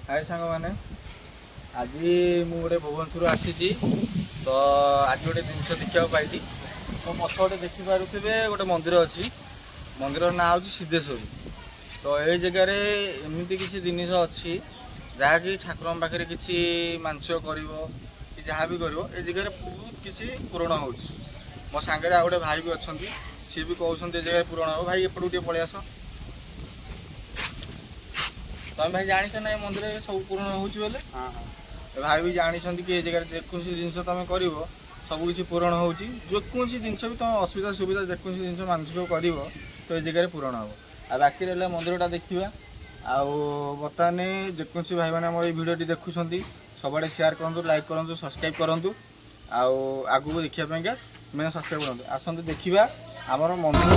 हाय सांग मैंने आज मु गोटे भुवनेश्वर आसी तो आज गोटे जिन देखा पाइली तो पछ गोटे देखिपे गोटे मंदिर अच्छी मंदिर ना हूँ सिद्धेश्वरी। तो ये जगार एमती किसी जिन अच्छी जहाँकि ठाकुर पाखे किसी मानसिक कर जहाँ भी कर जगह बहुत किसी पूरण हो मो सांगे आ गए भाई भी अच्छा सी भी कहते जगह पूरण हो भाई एपटू पलि आस तुम भाई जानी ना मंदिर सब पूरण होले भाई भी जानी कि जगह जेकोसी जिन तुम कर सब किसी पूरण हो जेकोसी जिन भी तुम असुविधा सुविधा जेकोसी जिन मानसिक कर तो ये जगह पूरण हम आ बाकी रहा मंदिरटा देखा बर्तमान जेकोसी भाई मैंने आम भिडियो देखुं सबुआड़े शेयर करूँ लाइक करूँ सब्सक्राइब करूँ आगू देखापी मैंने सब्सक्राइब करूँ आसतु देखा आमर मंदिर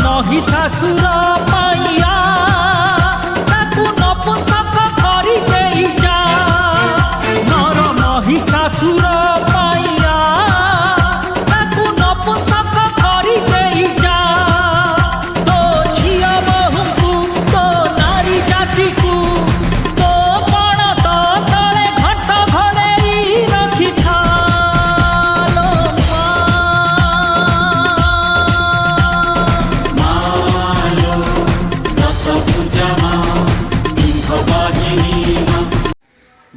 महिषासुर पाइया ताकू नपुंसक करि देई जा नर महिषासुर पाइया ताकू नपुंसक करि देई जा तो झिया बहुଙ୍କୁ तो नारी जाति को तो पण तो तळे घट घड़ेई रखी था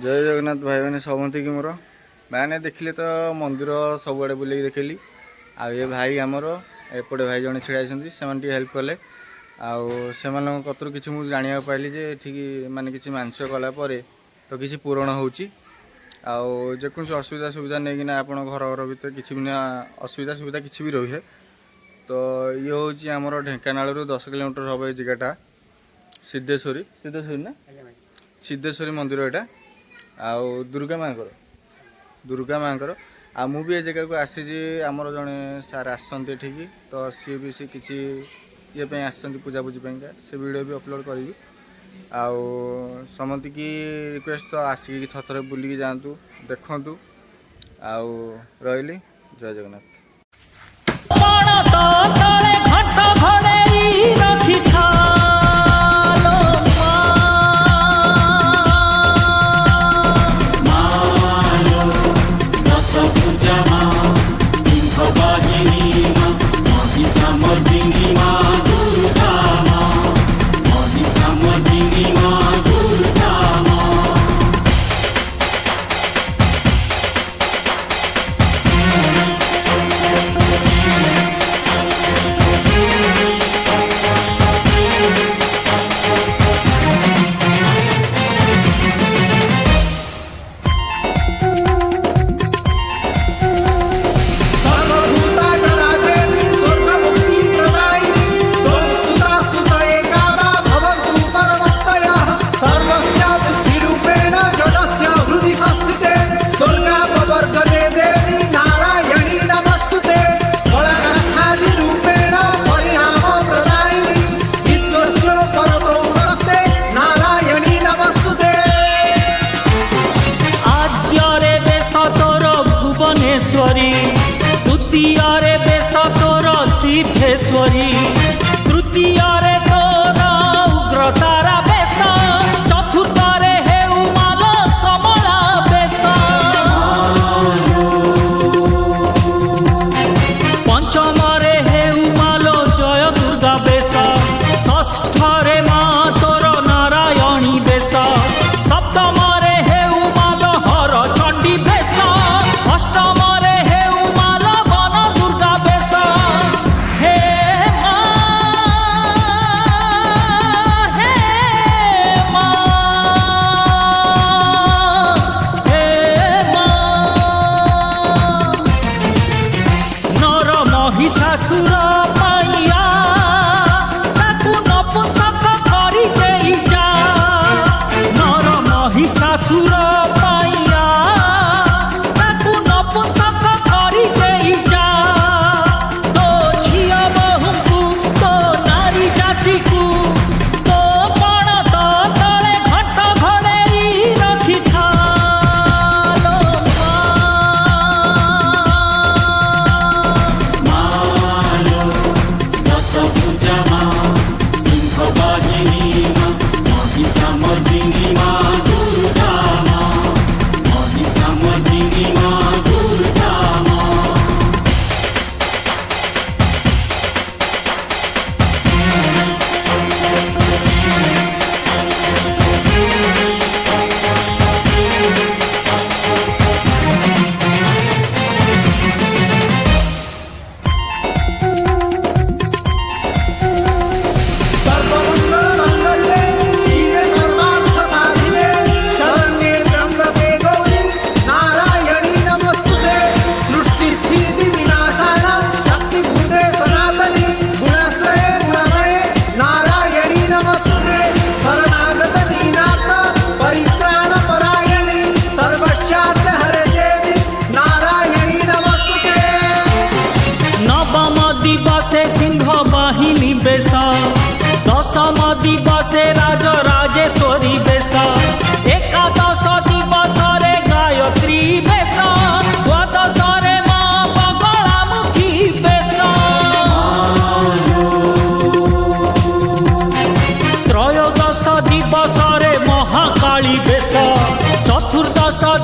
जय जगन्नाथ भाई मैंने समझती कि मोर मैंने देखिले तो मंदिर सबुआड़े बुले देखली ये भाई आमर एपटे भाई जड़े छिड़ा से हेल्प कले आतर कि जाना पाइली जे ठीक माने किसी मानसिक कलापर तो किसी पूरण होकोसी असुविधा सुविधा नहीं कि आप घर घर भर किसी भी असुविधा सुविधा किसी भी रही है तो ये हूँ आमर ढेंकानाल 10 किलोमीटर हम ये जगटा सिद्धेश्वरी सिद्धेश्वरी ना सिद्धेश्वरी मंदिर यहाँ आउ दुर्गा माँकर आ मु भी ये जगह को आसी आमर जड़े सार आसते ठीक तो सी भी सी किसी ये आसती पूजापूजी से वीडियो भी अपलोड करी आउ समति की रिक्वेस्ट तो आसिक थरे बुलिकी जातु देखु आउ रही जय जगन्नाथ। द्वितीय बेश तोर सिद्धेश्वरी तृतीय तोर उग्रतारा बेश चतुर्थ हेउ माल कमला बेश पंचम हेउ माल जय दुर्गा बेश षष्ठ मा तोर नारायणी बेश सप्तम हेउ माल हर चंडी बेश अष्टम हेउ माल वन दुर्गा बेश हे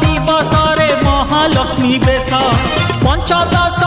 दिवस रे महालक्ष्मी बेश पंचदश